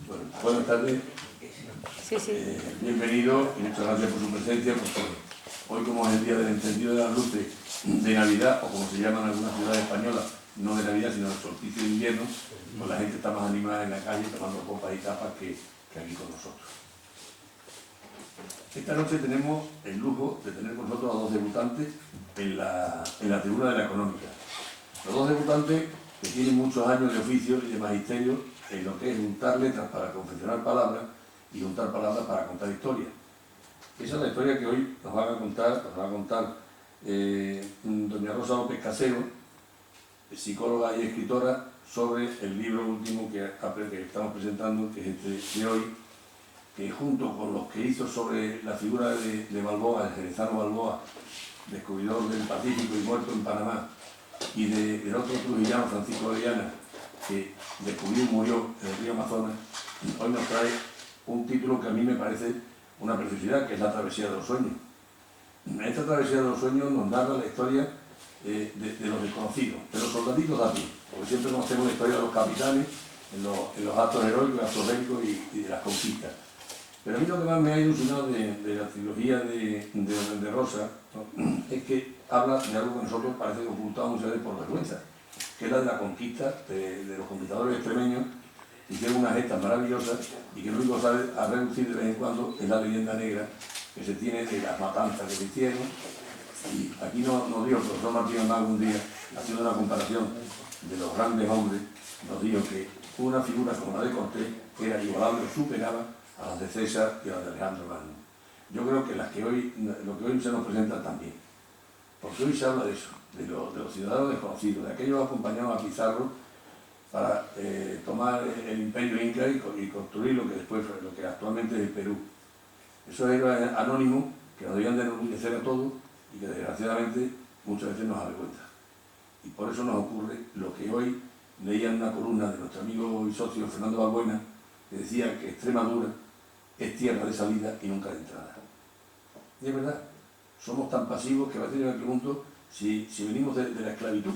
Bueno, buenas tardes. Bienvenido y muchas gracias por su presencia, porque hoy, como es el día del encendido de las luces de Navidad, o como se llama en algunas ciudades españolas, no de Navidad sino del solsticio de invierno, pues la gente está más animada en la calle tomando copas y tapas que aquí con nosotros. Esta noche tenemos el lujo de tener con nosotros a dos debutantes en la tribuna de la económica. Los dos debutantes que tienen muchos años de oficio y de magisterio en lo que es juntar letras para confeccionar palabras y juntar palabras para contar historias. Esa es la historia que hoy nos va a contar doña Rosa López Casero, psicóloga y escritora, sobre el libro último que estamos presentando, que es este de hoy, que junto con los que hizo sobre la figura de Balboa, el jerezano Balboa, descubridor del Pacífico y muerto en Panamá, y del otro trujillano, Francisco Orellana, que descubrió y murió en el río Amazonas, hoy nos trae un título que a mí me parece una preciosidad, que es La travesía de los sueños. Esta travesía de los sueños nos narra la historia de los desconocidos, de los soldaditos a pie, porque siempre conocemos la historia de los capitanes en los actos heroicos, actos bélicos y de las conquistas. Pero a mí lo que más me ha ilusionado de la trilogía de Rosa, ¿no?, es que habla de algo que nosotros parece que ocultamos muchas veces por vergüenza, que es la de la conquista de los conquistadores extremeños, que hicieron unas gestas maravillosas y que lo único que sabe a reducir de vez en cuando es la leyenda negra que se tiene de las matanzas que se hicieron. Y aquí nos dijo el profesor Martín Almagro un día, haciendo una comparación de los grandes hombres, nos dijo que una figura como la de Cortés era igualable o superaba a las de César y a las de Alejandro Magno. Yo creo que lo que hoy se nos presenta también, porque hoy se habla de eso, de los ciudadanos desconocidos, de aquellos acompañados a Pizarro para tomar el imperio inca y construir lo que actualmente es el Perú. Esos héroes anónimos que nos debían de enorgullecer a todos y que desgraciadamente muchas veces nos avergüenza. Y por eso nos ocurre lo que hoy leía en una columna de nuestro amigo y socio Fernando Balbuena, que decía que Extremadura es tierra de salida y nunca de entrada. Y es verdad, somos tan pasivos que a veces yo me pregunto si venimos de la esclavitud.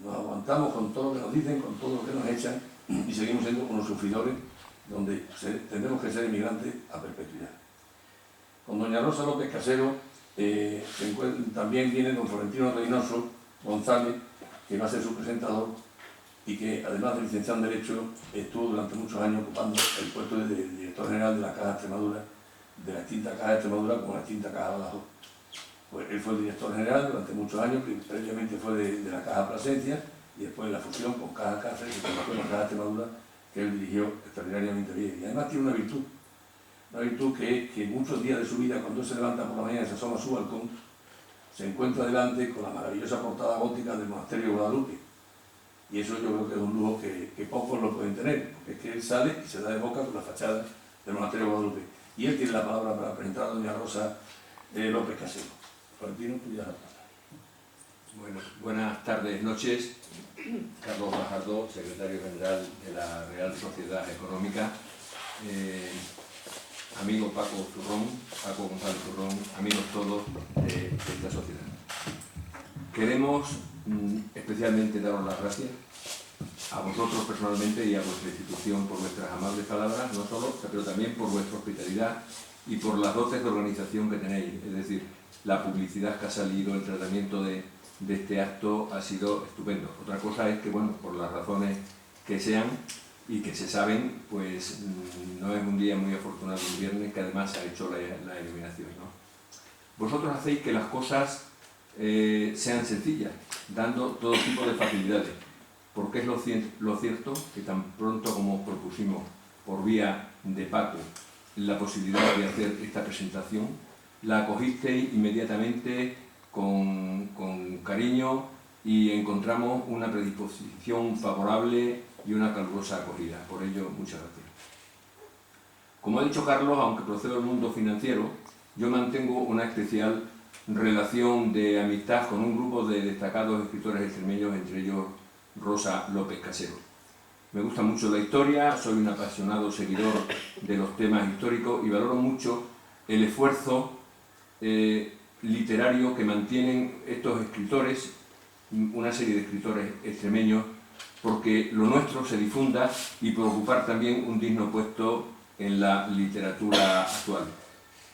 Nos aguantamos con todo lo que nos dicen, con todo lo que nos echan, y seguimos siendo unos sufridores donde tendremos que ser inmigrantes a perpetuidad. Con doña Rosa López Casero también viene don Florentino Reynoso González, que va a ser su presentador y que, además de licenciado en Derecho, estuvo durante muchos años ocupando el puesto de director general de la Caja de Extremadura, de la extinta Caja de Extremadura como la extinta Caja de Badajoz. Pues él fue el director general durante muchos años, previamente fue de la Caja Plasencia y después de la fusión con Caja Cáceres, que convirtió en la Caja de Extremadura, que él dirigió extraordinariamente bien. Y además tiene una virtud que es que muchos días de su vida, cuando él se levanta por la mañana y se asoma a su balcón, se encuentra delante con la maravillosa portada gótica del monasterio de Guadalupe. Y eso yo creo que es un lujo que pocos lo pueden tener, porque es que él sale y se da de boca con la fachada del monasterio de Guadalupe. Y él tiene la palabra para presentar a doña Rosa López Casero. Florentino, tú ya la palabra. Bueno, buenas tardes, noches. Carlos Fajardo, secretario general de la Real Sociedad Económica. Amigo Paco González Zurrón, amigos todos de esta sociedad. Queremos especialmente daros las gracias a vosotros personalmente y a vuestra institución por vuestras amables palabras, no solo, pero también por vuestra hospitalidad y por las dotes de organización que tenéis. Es decir, la publicidad que ha salido, el tratamiento de este acto ha sido estupendo. Otra cosa es que, bueno, por las razones que sean y que se saben, pues no es un día muy afortunado el viernes, que además se ha hecho la eliminación, ¿no? Vosotros hacéis que las cosas sean sencillas, dando todo tipo de facilidades, porque es lo cierto que tan pronto como propusimos por vía de Paco la posibilidad de hacer esta presentación, la acogisteis inmediatamente con cariño y encontramos una predisposición favorable y una calurosa acogida. Por ello, muchas gracias. Como ha dicho Carlos, aunque procedo del mundo financiero, yo mantengo una especial relación de amistad con un grupo de destacados escritores extremeños, entre ellos Rosa López Casero. Me gusta mucho la historia, soy un apasionado seguidor de los temas históricos y valoro mucho el esfuerzo literario que mantienen estos escritores, una serie de escritores extremeños, porque lo nuestro se difunda y por ocupar también un digno puesto en la literatura actual.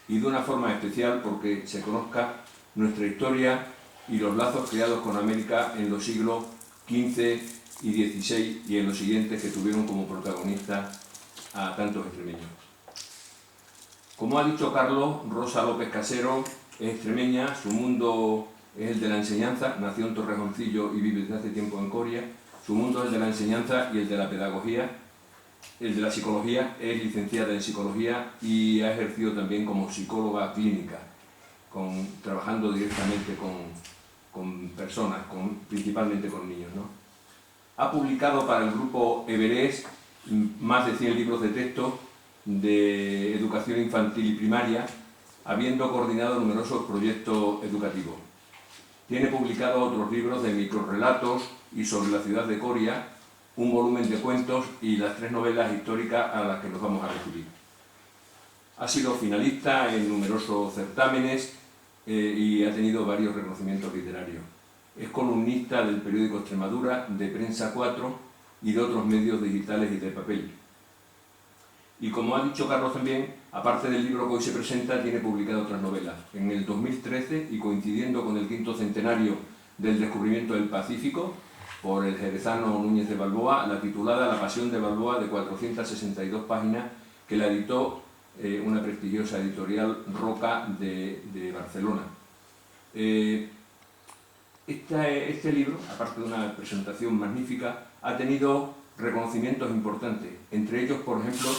Y de una forma especial porque se conozca nuestra historia y los lazos creados con América en los siglos XV y XVI y en los siguientes, que tuvieron como protagonistas a tantos extremeños. Como ha dicho Carlos, Rosa López Casero es extremeña, su mundo es el de la enseñanza, nació en Torrejoncillo y vive desde hace tiempo en Coria. Su mundo es el de la enseñanza y el de la pedagogía. El de la psicología, es licenciada en psicología y ha ejercido también como psicóloga clínica, trabajando directamente con personas, principalmente con niños, ¿no? Ha publicado para el grupo Everest más de 100 libros de texto de educación infantil y primaria, habiendo coordinado numerosos proyectos educativos. Tiene publicado otros libros de microrrelatos y sobre la ciudad de Coria, un volumen de cuentos y las 3 novelas históricas a las que nos vamos a referir. Ha sido finalista en numerosos certámenes y ha tenido varios reconocimientos literarios. Es columnista del periódico Extremadura, de Prensa 4 y de otros medios digitales y de papel. Y como ha dicho Carlos también, aparte del libro que hoy se presenta, tiene publicado otras novelas. En el 2013, y coincidiendo con el 5º centenario del descubrimiento del Pacífico, por el jerezano Núñez de Balboa, la titulada La Pasión de Balboa, de 462 páginas, que la editó una prestigiosa editorial Roca de Barcelona. Este libro, aparte de una presentación magnífica, ha tenido reconocimientos importantes, entre ellos, por ejemplo,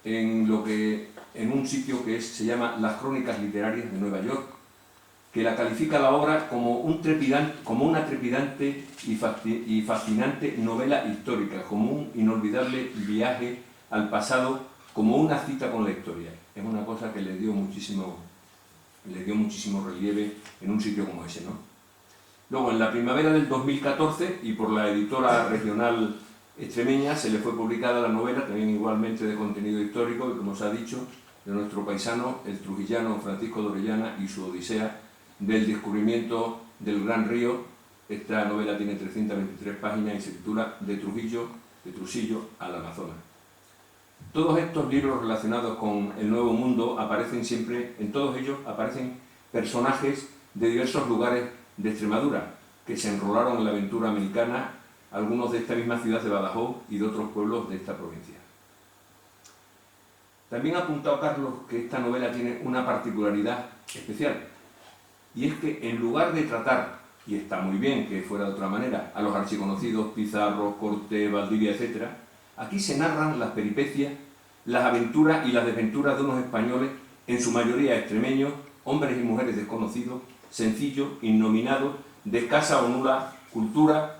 en un sitio que se llama Las Crónicas Literarias de Nueva York, que la califica la obra como una trepidante y fascinante novela histórica, como un inolvidable viaje al pasado, como una cita con la historia. Es una cosa que le dio muchísimo relieve en un sitio como ese, ¿no? Luego, en la primavera del 2014, y por la editora regional extremeña, se le fue publicada la novela, también igualmente de contenido histórico, y como se ha dicho, de nuestro paisano, el trujillano Francisco de Orellana y su Odisea del descubrimiento del Gran Río. Esta novela tiene 323 páginas y se titula De Trujillo al Amazonas. Todos estos libros relacionados con el Nuevo Mundo aparecen siempre, en todos ellos aparecen personajes de diversos lugares de Extremadura que se enrolaron en la aventura americana, algunos de esta misma ciudad de Badajoz y de otros pueblos de esta provincia. También ha apuntado Carlos que esta novela tiene una particularidad especial, y es que en lugar de tratar, y está muy bien que fuera de otra manera, a los archiconocidos Pizarro, Cortés, Valdivia, etc., aquí se narran las peripecias, las aventuras y las desventuras de unos españoles, en su mayoría extremeños, hombres y mujeres desconocidos, sencillos, innominados, de escasa o nula cultura,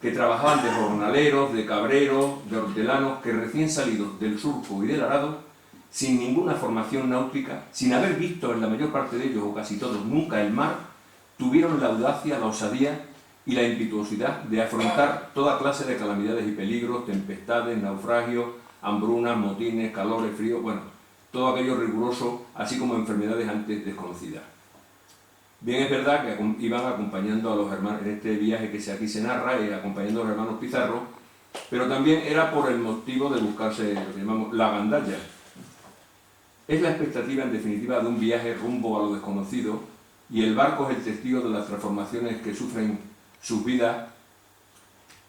que trabajaban de jornaleros, de cabreros, de hortelanos, que recién salidos del surco y del arado, sin ninguna formación náutica, sin haber visto en la mayor parte de ellos, o casi todos, nunca el mar, tuvieron la audacia, la osadía y la impetuosidad de afrontar toda clase de calamidades y peligros, tempestades, naufragios, hambrunas, motines, calores, fríos, bueno, todo aquello riguroso, así como enfermedades antes desconocidas. Bien, es verdad que iban acompañando a los hermanos, en este viaje que aquí se narra, acompañando a los hermanos Pizarro, pero también era por el motivo de buscarse lo que llamamos la gandalla. Es la expectativa, en definitiva, de un viaje rumbo a lo desconocido, y el barco es el testigo de las transformaciones que sufren sus vidas,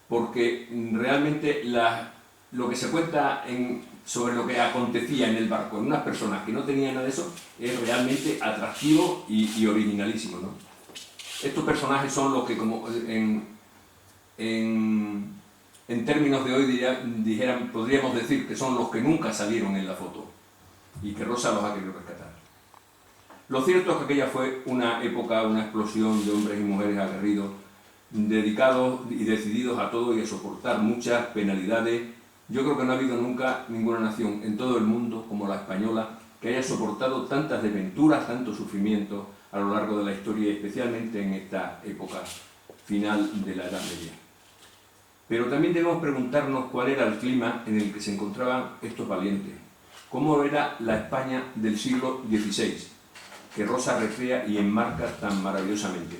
porque realmente lo que se cuenta sobre lo que acontecía en el barco, en unas personas que no tenían nada de eso, es realmente atractivo y originalísimo, ¿no? Estos personajes son los que, como en términos de hoy podríamos decir que son los que nunca salieron en la foto y que Rosa los ha querido rescatar. Lo cierto es que aquella fue una época, una explosión de hombres y mujeres aguerridos, dedicados y decididos a todo y a soportar muchas penalidades. Yo creo que no ha habido nunca ninguna nación en todo el mundo como la española que haya soportado tantas desventuras, tanto sufrimiento a lo largo de la historia, especialmente en esta época final de la Edad Media. Pero también debemos preguntarnos cuál era el clima en el que se encontraban estos valientes, cómo era la España del siglo XVI, que Rosa recrea y enmarca tan maravillosamente.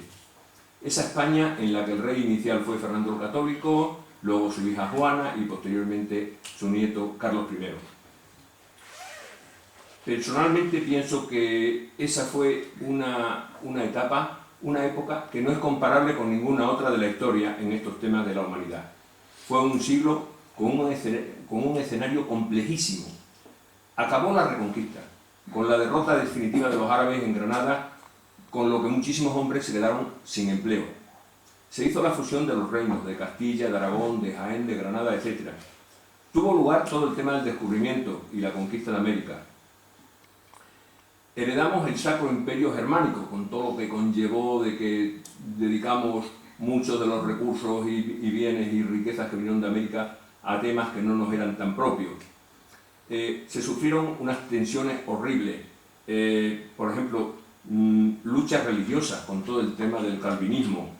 Esa España en la que el rey inicial fue Fernando el Católico, luego su hija Juana y posteriormente su nieto Carlos I. Personalmente pienso que esa fue una etapa, una época que no es comparable con ninguna otra de la historia en estos temas de la humanidad. Fue un siglo con un escenario complejísimo. Acabó la Reconquista, con la derrota definitiva de los árabes en Granada, con lo que muchísimos hombres se quedaron sin empleo. Se hizo la fusión de los reinos de Castilla, de Aragón, de Jaén, de Granada, etc. Tuvo lugar todo el tema del descubrimiento y la conquista de América. Heredamos el Sacro Imperio Germánico, con todo lo que conllevó de que dedicamos muchos de los recursos y bienes y riquezas que vinieron de América a temas que no nos eran tan propios. Se sufrieron unas tensiones horribles, por ejemplo, luchas religiosas con todo el tema del calvinismo,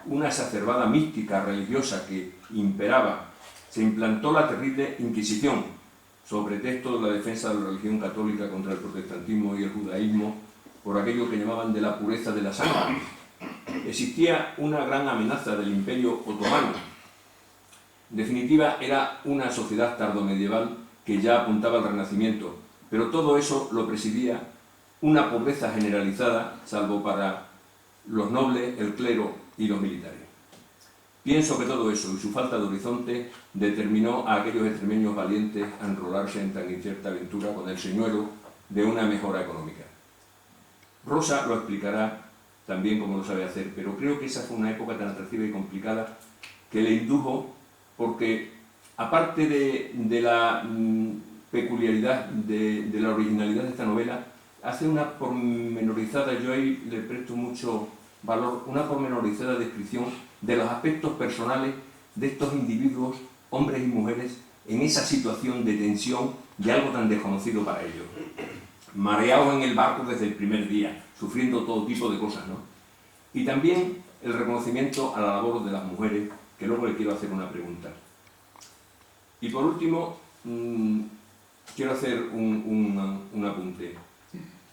una exacerbada mística religiosa que imperaba. Se implantó la terrible Inquisición, sobre texto de la defensa de la religión católica contra el protestantismo y el judaísmo, por aquello que llamaban de la pureza de la sangre. Existía una gran amenaza del Imperio Otomano. En definitiva, era una sociedad tardomedieval que ya apuntaba al Renacimiento, pero todo eso lo presidía una pobreza generalizada, salvo para los nobles, el clero y los militares. Pienso que todo eso y su falta de horizonte determinó a aquellos extremeños valientes a enrolarse en tan incierta aventura con el señuelo de una mejora económica. Rosa lo explicará también como lo sabe hacer, pero creo que esa fue una época tan atractiva y complicada que le indujo, porque aparte de la peculiaridad, de la originalidad de esta novela, hace una pormenorizada, yo ahí le presto mucho valor, una pormenorizada descripción de los aspectos personales de estos individuos, hombres y mujeres, en esa situación de tensión de algo tan desconocido para ellos. Mareados en el barco desde el primer día, sufriendo todo tipo de cosas, ¿no? Y también el reconocimiento a la labor de las mujeres, que luego le quiero hacer una pregunta. Y por último, quiero hacer un apunte.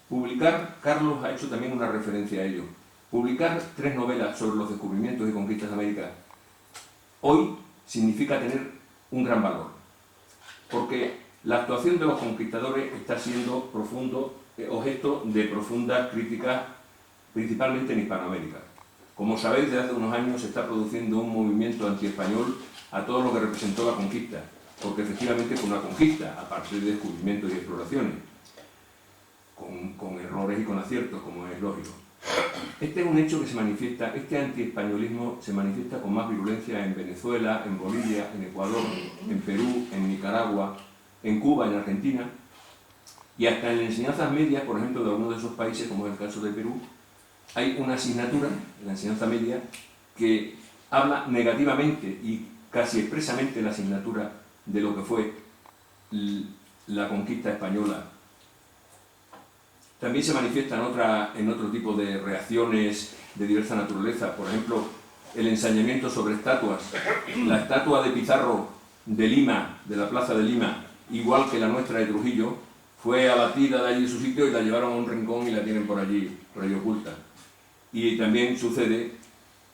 Publicar, Carlos ha hecho también una referencia a ello, publicar 3 novelas sobre los descubrimientos y conquistas de América hoy significa tener un gran valor, porque la actuación de los conquistadores está siendo objeto de profundas críticas, principalmente en Hispanoamérica. Como sabéis, desde hace unos años se está produciendo un movimiento antiespañol a todo lo que representó la conquista, porque efectivamente fue una conquista, a partir de descubrimientos y exploraciones, con errores y con aciertos, como es lógico. Este es un hecho que se manifiesta, este antiespañolismo se manifiesta con más virulencia en Venezuela, en Bolivia, en Ecuador, en Perú, en Nicaragua, en Cuba, en Argentina, y hasta en enseñanzas medias, por ejemplo, de algunos de esos países, como es el caso de Perú, hay una asignatura en la enseñanza media que habla negativamente y casi expresamente la asignatura de lo que fue la conquista española. También se manifiesta en otro tipo de reacciones de diversa naturaleza, por ejemplo, el ensañamiento sobre estatuas. La estatua de Pizarro de Lima, de la Plaza de Lima, igual que la nuestra de Trujillo, fue abatida de allí de su sitio y la llevaron a un rincón y la tienen por allí oculta. Y también sucede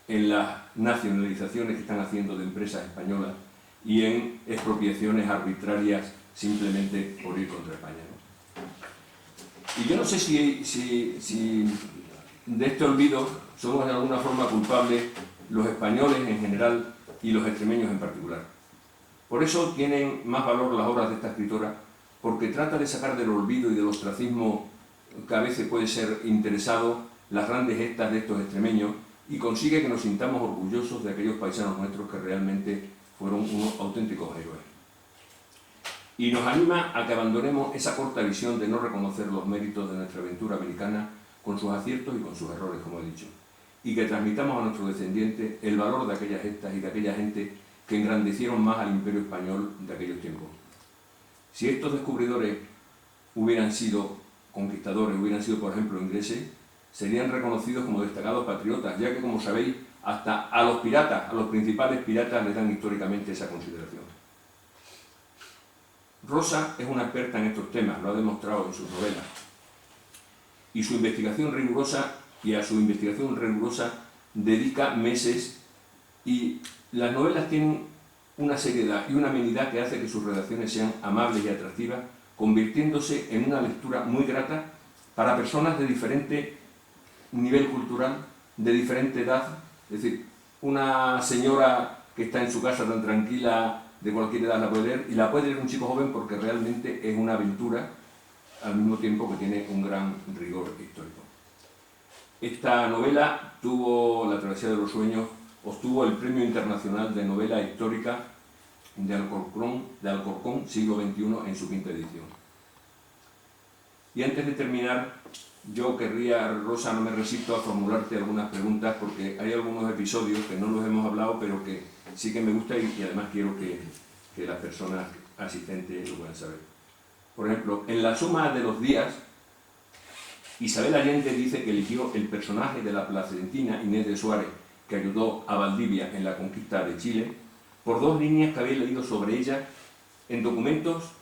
en las nacionalizaciones que están haciendo de empresas españolas y en expropiaciones arbitrarias simplemente por ir contra España, ¿no? Y yo no sé si de este olvido somos de alguna forma culpables los españoles en general y los extremeños en particular. Por eso tienen más valor las obras de esta escritora, porque trata de sacar del olvido y del ostracismo que a veces puede ser interesado las grandes gestas de estos extremeños y consigue que nos sintamos orgullosos de aquellos paisanos nuestros que realmente fueron unos auténticos héroes. Y nos anima a que abandonemos esa corta visión de no reconocer los méritos de nuestra aventura americana con sus aciertos y con sus errores, como he dicho, y que transmitamos a nuestros descendientes el valor de aquellas gestas y de aquella gente que engrandecieron más al imperio español de aquellos tiempos. Si estos descubridores hubieran sido conquistadores, hubieran sido, por ejemplo, ingleses, serían reconocidos como destacados patriotas, ya que, como sabéis, hasta a los piratas, a los principales piratas, les dan históricamente esa consideración. Rosa es una experta en estos temas, lo ha demostrado en sus novelas. Y su investigación rigurosa, y a su investigación rigurosa dedica meses, y las novelas tienen una seriedad y una amenidad que hace que sus redacciones sean amables y atractivas, convirtiéndose en una lectura muy grata para personas de diferente nivel cultural, de diferente edad. Es decir, una señora que está en su casa tan tranquila, de cualquier edad la puede leer, y la puede leer un chico joven porque realmente es una aventura al mismo tiempo que tiene un gran rigor histórico. Esta novela tuvo, La travesía de los sueños, obtuvo el Premio Internacional de Novela Histórica de Alcorcón, siglo XXI, en su quinta edición. Y antes de terminar, yo querría, Rosa, no me resisto a formularte algunas preguntas porque hay algunos episodios que no los hemos hablado, pero que sí que me gusta y además quiero que las personas asistentes lo puedan saber. Por ejemplo, en La suma de los días, Isabel Allende dice que eligió el personaje de la placentina Inés de Suárez, que ayudó a Valdivia en la conquista de Chile, por dos líneas que había leído sobre ella en documentos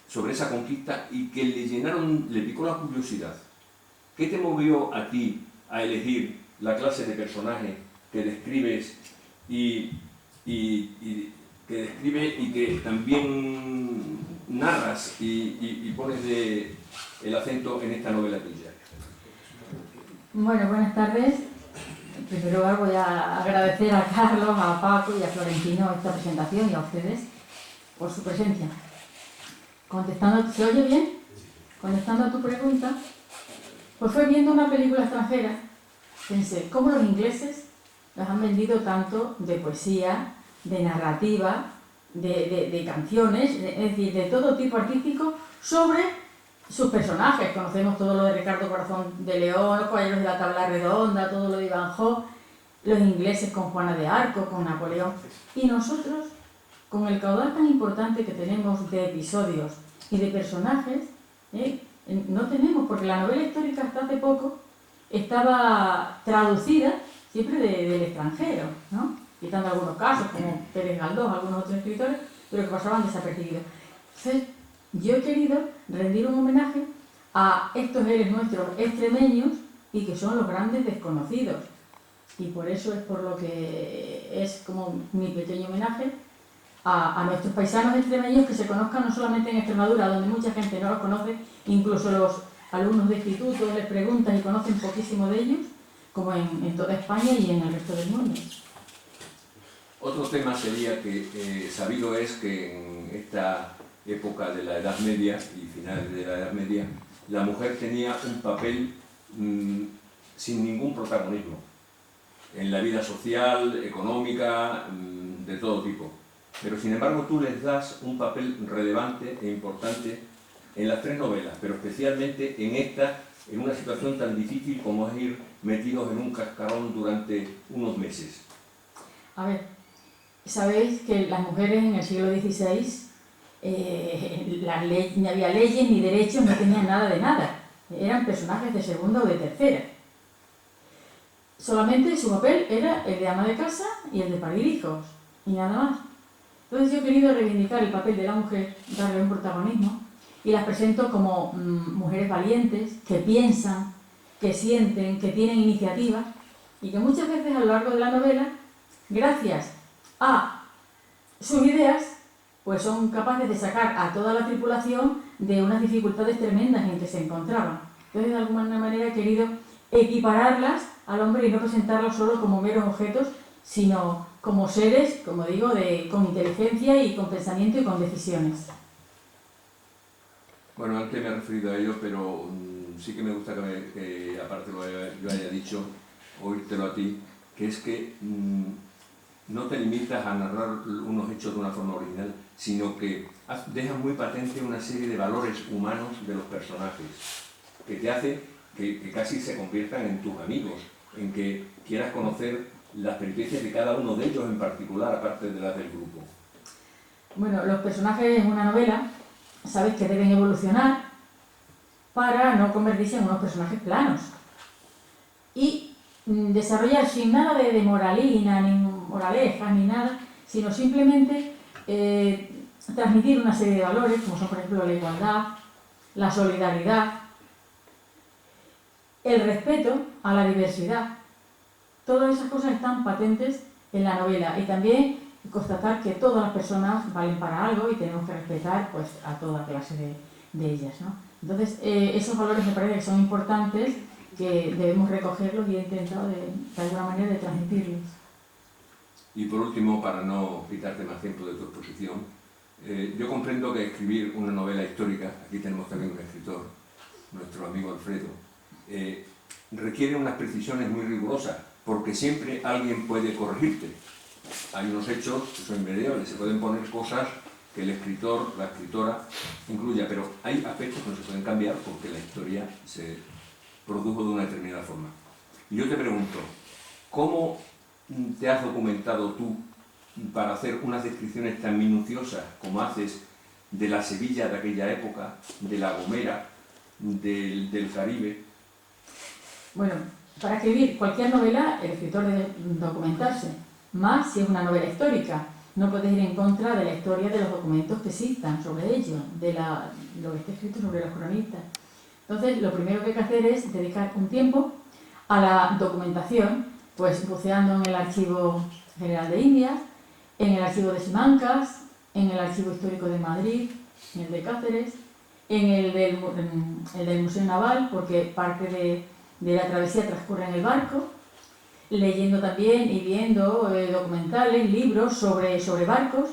sobre esa conquista y que le picó la curiosidad. ¿Qué te movió a ti a elegir la clase de personaje que describes y que también narras y pones el acento en esta novela tuya? Bueno, buenas tardes. En primer lugar voy a agradecer a Carlos, a Paco y a Florentino esta presentación y a ustedes por su presencia. Contestando, ¿se oye bien? Contestando a tu pregunta, pues fue viendo una película extranjera, pensé, ¿cómo los ingleses nos han vendido tanto de poesía, de narrativa, de canciones, es decir, de todo tipo artístico sobre sus personajes? Conocemos todo lo de Ricardo Corazón de León, los Caballeros de la Tabla Redonda, todo lo de Ivanhoe, los ingleses con Juana de Arco, con Napoleón, y nosotros, con el caudal tan importante que tenemos de episodios y de personajes, no tenemos, porque la novela histórica hasta hace poco estaba traducida siempre del extranjero, ¿no? Quitando algunos casos, como Pérez Galdós, algunos otros escritores, pero que pasaban desapercibidos. Entonces, yo he querido rendir un homenaje a estos héroes nuestros extremeños y que son los grandes desconocidos. Y por eso es por lo que es como mi pequeño homenaje a nuestros paisanos extremeños, que se conozcan no solamente en Extremadura, donde mucha gente no los conoce, incluso los alumnos de instituto les preguntan y conocen poquísimo de ellos, como en toda España y en el resto del mundo. Otro tema sería que sabido es que en esta época de la Edad Media y finales de la Edad Media, la mujer tenía un papel sin ningún protagonismo en la vida social, económica, de todo tipo. Pero sin embargo tú les das un papel relevante e importante en las tres novelas, pero especialmente en esta, en una situación tan difícil como es ir metidos en un cascarón durante unos meses. A ver, sabéis que las mujeres en el siglo XVI ni había leyes ni derechos, no tenían nada de nada. Eran personajes de segunda o de tercera. Solamente su papel era el de ama de casa y el de parir hijos, y nada más. Entonces yo he querido reivindicar el papel de la mujer, darle un protagonismo, y las presento como mujeres valientes, que piensan, que sienten, que tienen iniciativa, y que muchas veces a lo largo de la novela, gracias a sus ideas, pues son capaces de sacar a toda la tripulación de unas dificultades tremendas en que se encontraban. Entonces, de alguna manera he querido equipararlas al hombre y no presentarlos solo como meros objetos, sino como seres, como digo, con inteligencia y con pensamiento y con decisiones. Bueno, antes me he referido a ello, pero sí que me gusta que aparte lo haya dicho, oírtelo a ti, que es que no te limitas a narrar unos hechos de una forma original, sino que dejas muy patente una serie de valores humanos de los personajes, que te hace que casi se conviertan en tus amigos, en que quieras conocer las peripecias de cada uno de ellos en particular, aparte de las del grupo. Bueno, los personajes en una novela, sabes que deben evolucionar para no convertirse en unos personajes planos. Y desarrollar sin nada de moralina, ni moralejas, ni nada, sino simplemente transmitir una serie de valores, como son por ejemplo la igualdad, la solidaridad, el respeto a la diversidad. Todas esas cosas están patentes en la novela y también constatar que todas las personas valen para algo y tenemos que respetar pues, a toda clase de ellas, ¿no? Entonces, esos valores me parece que son importantes, que debemos recogerlos y he intentado de alguna manera de transmitirlos. Y por último, para no quitarte más tiempo de tu exposición, yo comprendo que escribir una novela histórica, aquí tenemos también un escritor, nuestro amigo Alfredo, requiere unas precisiones muy rigurosas, porque siempre alguien puede corregirte. Hay unos hechos que son invariables, se pueden poner cosas que el escritor, la escritora incluya, pero hay aspectos que no se pueden cambiar porque la historia se produjo de una determinada forma. Y yo te pregunto, ¿cómo te has documentado tú para hacer unas descripciones tan minuciosas como haces de la Sevilla de aquella época, de La Gomera, del Caribe? Bueno, para escribir cualquier novela, el escritor debe documentarse, más si es una novela histórica. No puedes ir en contra de la historia de los documentos que existan sobre ello, de lo que está escrito sobre los cronistas. Entonces, lo primero que hay que hacer es dedicar un tiempo a la documentación, pues buceando en el Archivo General de Indias, en el Archivo de Simancas, en el Archivo Histórico de Madrid, en el de Cáceres, en el del Museo Naval, porque parte de la travesía transcurre en el barco, leyendo también y viendo documentales, libros sobre barcos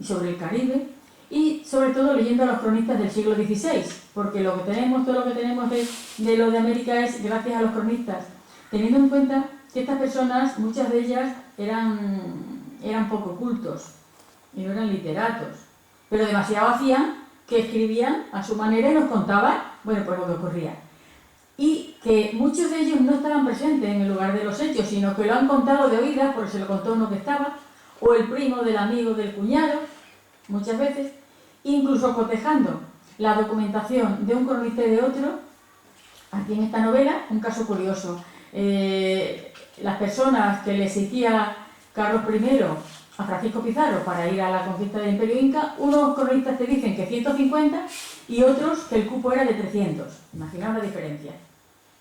y sobre el Caribe, y sobre todo leyendo a los cronistas del siglo XVI, porque todo lo que tenemos de lo de América es gracias a los cronistas, teniendo en cuenta que estas personas, muchas de ellas eran poco cultos y no eran literatos, pero demasiado hacían que escribían a su manera y nos contaban, bueno, pues lo que ocurría. Y que muchos de ellos no estaban presentes en el lugar de los hechos, sino que lo han contado de oídas, porque se lo contó uno que estaba, o el primo del amigo del cuñado, muchas veces, incluso cotejando la documentación de un cronista y de otro. Aquí en esta novela, un caso curioso. Las personas que le exigía Carlos I a Francisco Pizarro para ir a la conquista del Imperio Inca, unos cronistas te dicen que 150 y otros que el cupo era de 300. Imaginaos la diferencia.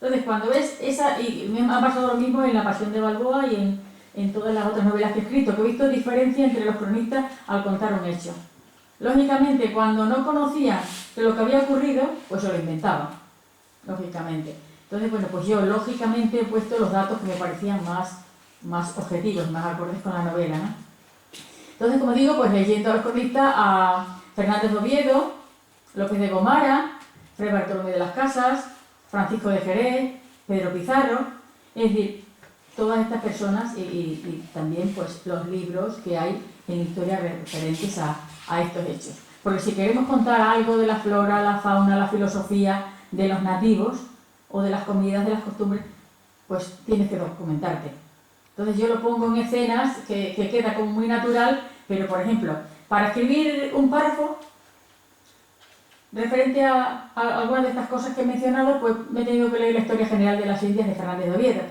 Entonces, cuando ves esa, y me ha pasado lo mismo en La Pasión de Balboa y en todas las otras novelas que he escrito, que he visto diferencia entre los cronistas al contar un hecho. Lógicamente, cuando no conocían de lo que había ocurrido, pues se lo inventaban, lógicamente. Entonces, bueno, pues yo lógicamente he puesto los datos que me parecían más objetivos, más acordes con la novela, ¿no? Entonces, como digo, pues leyendo a los cronistas, a Fernández de Oviedo, López de Gomara, Fray Bartolomé de las Casas, Francisco de Jerez, Pedro Pizarro, es decir, todas estas personas y también pues los libros que hay en historia referentes a estos hechos. Porque si queremos contar algo de la flora, la fauna, la filosofía de los nativos o de las comidas, de las costumbres, pues tienes que documentarte. Entonces yo lo pongo en escenas que queda como muy natural, pero por ejemplo, para escribir un párrafo referente a algunas de estas cosas que he mencionado, pues me he tenido que leer la Historia General de las Indias de Fernández de Oviedo.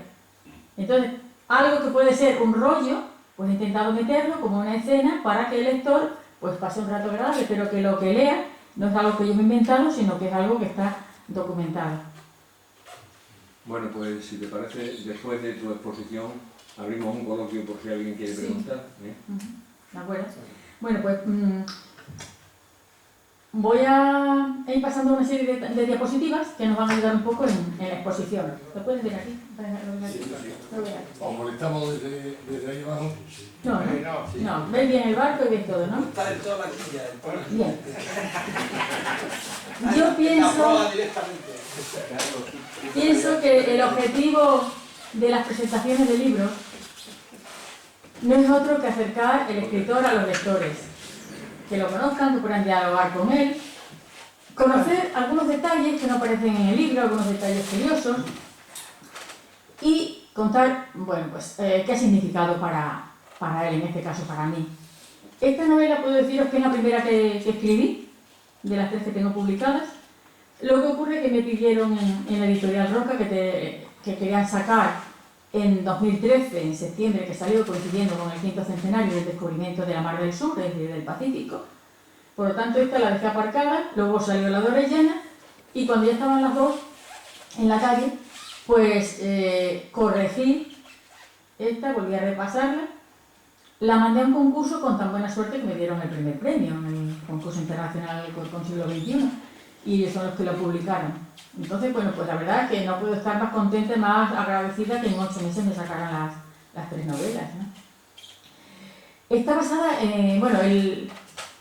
Entonces, algo que puede ser un rollo, pues he intentado meterlo como una escena para que el lector pues pase un rato agradable, pero que lo que lea no es algo que yo me he inventado, sino que es algo que está documentado. Bueno, pues si te parece, después de tu exposición abrimos un coloquio por si alguien quiere preguntar. ¿De acuerdo? Bueno, pues voy a ir pasando una serie de diapositivas que nos van a ayudar un poco en la exposición. ¿Lo puedes ver aquí? ¿Os molestamos desde ahí abajo? No, ves bien el barco y ves todo, ¿no? Está en toda la quilla. Bien. Yo pienso que el objetivo de las presentaciones de libros no es otro que acercar el escritor a los lectores, que lo conozcan, que puedan dialogar con él, conocer algunos detalles que no aparecen en el libro, algunos detalles curiosos, y contar, bueno, pues, qué ha significado para él, en este caso para mí. Esta novela puedo deciros que es la primera que escribí, de las 3 que tengo publicadas. Lo que ocurre es que me pidieron en la editorial Roca que querían sacar en 2013, en septiembre, que salió coincidiendo con el 5º centenario del descubrimiento de la Mar del Sur, es decir, del Pacífico. Por lo tanto, esta la dejé aparcada, luego salió la de Orellana, y cuando ya estaban las dos en la calle, pues corregí esta, volví a repasarla, la mandé a un concurso con tan buena suerte que me dieron el primer premio en el concurso internacional con siglo XXI, y son los que lo publicaron. Entonces, bueno, pues la verdad es que no puedo estar más contenta y más agradecida que en 8 meses me sacaran las 3 novelas, ¿no? Está basada en, bueno,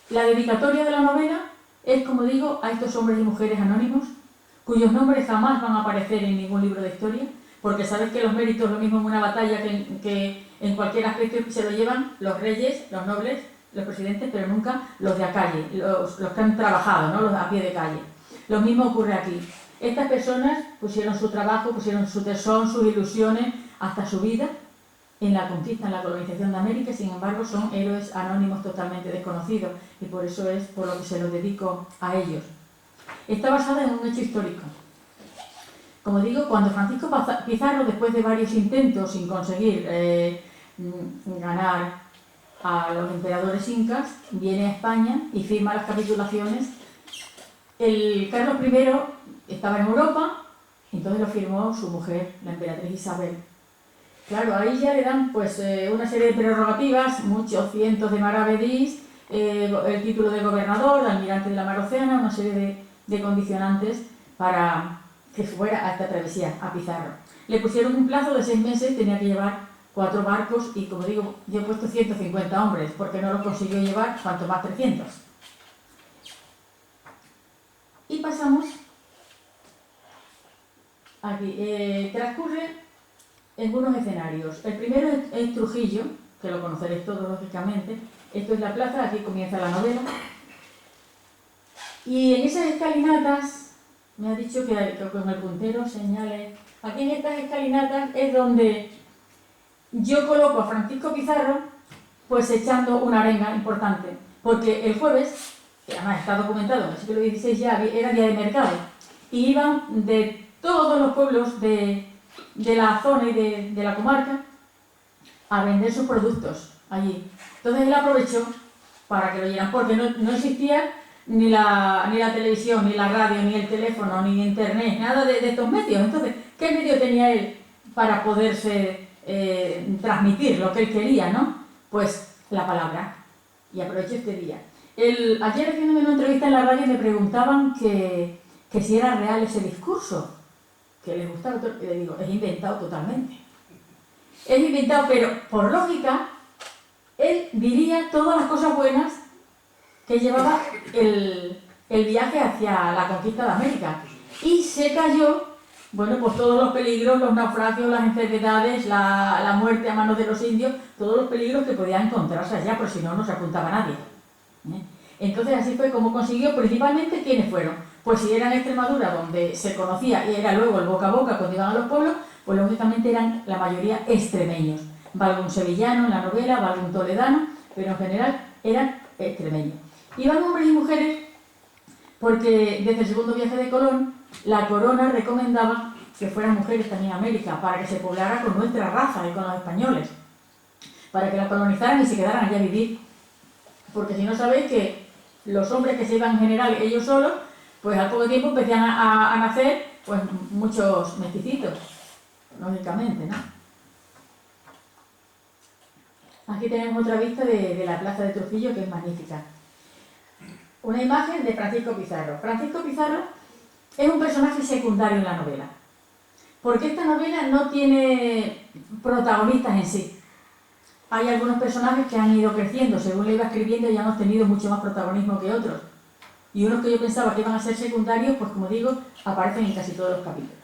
la dedicatoria de la novela es, como digo, a estos hombres y mujeres anónimos, cuyos nombres jamás van a aparecer en ningún libro de historia, porque sabéis que los méritos, lo mismo en una batalla que en cualquier aspecto, se lo llevan los reyes, los nobles, los presidentes, pero nunca los de a calle, los que han trabajado, ¿no? Los a pie de calle. Lo mismo ocurre aquí. Estas personas pusieron su trabajo, pusieron su tesón, sus ilusiones, hasta su vida en la conquista, en la colonización de América, y sin embargo son héroes anónimos totalmente desconocidos, y por eso es por lo que se los dedico a ellos. Está basada en un hecho histórico. Como digo, cuando Francisco Pizarro, después de varios intentos sin conseguir ganar a los emperadores incas, viene a España y firma las capitulaciones. El Carlos I estaba en Europa, entonces lo firmó su mujer, la emperatriz Isabel. Claro, ahí ya le dan pues una serie de prerrogativas, muchos cientos de maravedís, el título de gobernador, de almirante de la mar Océana, una serie de condicionantes para que fuera a esta travesía, a Pizarro. Le pusieron un plazo de 6 meses, tenía que llevar 4 barcos y, como digo, yo he puesto 150 hombres, porque no los consiguió llevar, cuanto más 300. Y pasamos aquí. Transcurre en unos escenarios. El primero es Trujillo, que lo conoceréis todos lógicamente. Esto es la plaza, aquí comienza la novela. Y en esas escalinatas, me ha dicho que con el puntero señale. Aquí en estas escalinatas es donde yo coloco a Francisco Pizarro, pues echando una arenga importante. Porque el jueves, que además está documentado en el siglo XVI ya, era día de mercado, y iban de todos los pueblos de la zona y de la comarca a vender sus productos allí. Entonces él aprovechó para que lo oyeran, porque no existía ni la televisión, ni la radio, ni el teléfono, ni internet, nada de estos medios. Entonces, ¿qué medio tenía él para poderse transmitir lo que él quería, no? Pues la palabra. Y aprovechó este día. Ayer haciéndome una entrevista en la radio me preguntaban que si era real ese discurso, que les gustaba, y le digo, es inventado totalmente. Es inventado, pero por lógica, él diría todas las cosas buenas que llevaba el viaje hacia la conquista de América. Y se cayó, bueno, pues todos los peligros, los naufragios, las enfermedades, la muerte a manos de los indios, todos los peligros que podía encontrarse allá, por si no, no se apuntaba nadie. Entonces así fue como consiguió, principalmente, ¿quiénes fueron? Pues si era en Extremadura, donde se conocía, y era luego el boca a boca cuando iban a los pueblos, pues lógicamente eran la mayoría extremeños. Va algún sevillano en la novela, va algún toledano, pero en general eran extremeños. Iban hombres y mujeres porque desde el segundo viaje de Colón la corona recomendaba que fueran mujeres también a América para que se poblara con nuestra raza y con los españoles, para que la colonizaran y se quedaran allá a vivir, porque si no sabéis que los hombres que se iban en general ellos solos, pues al poco tiempo empezaban a nacer pues muchos mesticitos, lógicamente, ¿no? Aquí tenemos otra vista de la plaza de Trujillo, que es magnífica. Una imagen de Francisco Pizarro. Francisco Pizarro es un personaje secundario en la novela, porque esta novela no tiene protagonistas en sí. Hay algunos personajes que han ido creciendo, según le iba escribiendo, y han tenido mucho más protagonismo que otros. Y unos que yo pensaba que iban a ser secundarios, pues como digo, aparecen en casi todos los capítulos.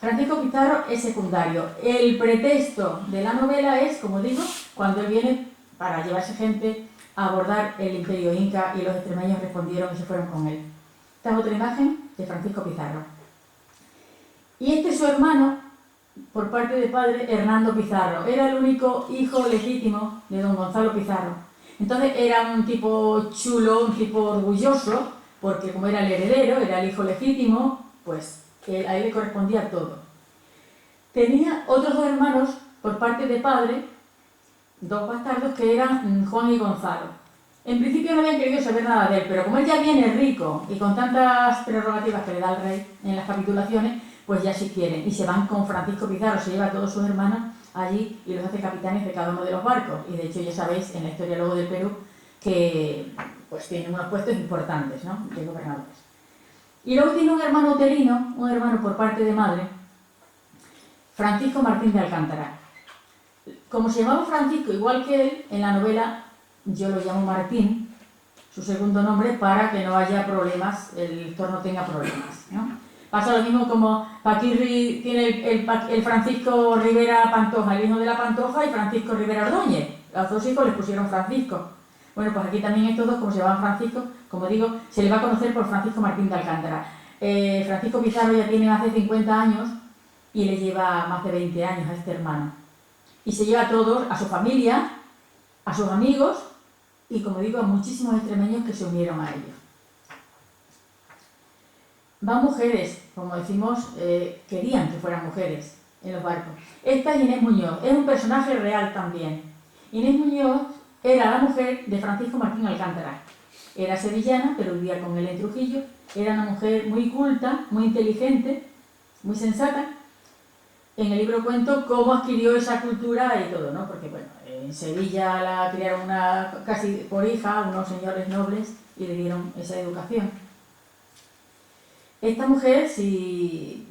Francisco Pizarro es secundario. El pretexto de la novela es, como digo, cuando él viene para llevarse gente a abordar el imperio inca, y los extremeños respondieron y se fueron con él. Esta es otra imagen de Francisco Pizarro. Y este es su hermano, por parte de padre, Hernando Pizarro. Era el único hijo legítimo de don Gonzalo Pizarro. Entonces era un tipo chulo, un tipo orgulloso, porque como era el heredero, era el hijo legítimo, pues a él le correspondía todo. Tenía otros 2 hermanos por parte de padre, 2 bastardos, que eran Juan y Gonzalo. En principio no habían querido saber nada de él, pero como él ya viene rico y con tantas prerrogativas que le da el rey en las capitulaciones, pues ya sí quieren. Y se van con Francisco Pizarro, se lleva a todos sus hermanos allí y los hace capitanes de cada uno de los barcos. Y de hecho ya sabéis en la historia luego del Perú que pues tienen unos puestos importantes, ¿no?, de gobernadores. Y luego tiene un hermano uterino, un hermano por parte de madre, Francisco Martín de Alcántara. Como se llamaba Francisco, igual que él, en la novela yo lo llamo Martín, su segundo nombre, para que no haya problemas, el lector no tenga problemas, ¿no? Pasa lo mismo como Paquirri tiene el Francisco Rivera Pantoja, el hijo de la Pantoja, y Francisco Rivera Ordóñez. A los dos hijos les pusieron Francisco. Bueno, pues aquí también estos dos, como se llaman Francisco, como digo, se le va a conocer por Francisco Martín de Alcántara. Francisco Pizarro ya tiene más de 50 años y le lleva más de 20 años a este hermano. Y se lleva a todos, a su familia, a sus amigos y, como digo, a muchísimos extremeños que se unieron a ellos. Van mujeres, como decimos, querían que fueran mujeres en los barcos. Esta es Inés Muñoz, es un personaje real también. Inés Muñoz era la mujer de Francisco Martín Alcántara. Era sevillana, pero vivía con él en Trujillo. Era una mujer muy culta, muy inteligente, muy sensata. En el libro cuento cómo adquirió esa cultura y todo, ¿no? Porque, bueno, en Sevilla la criaron casi por hija, unos señores nobles, y le dieron esa educación. Esta mujer,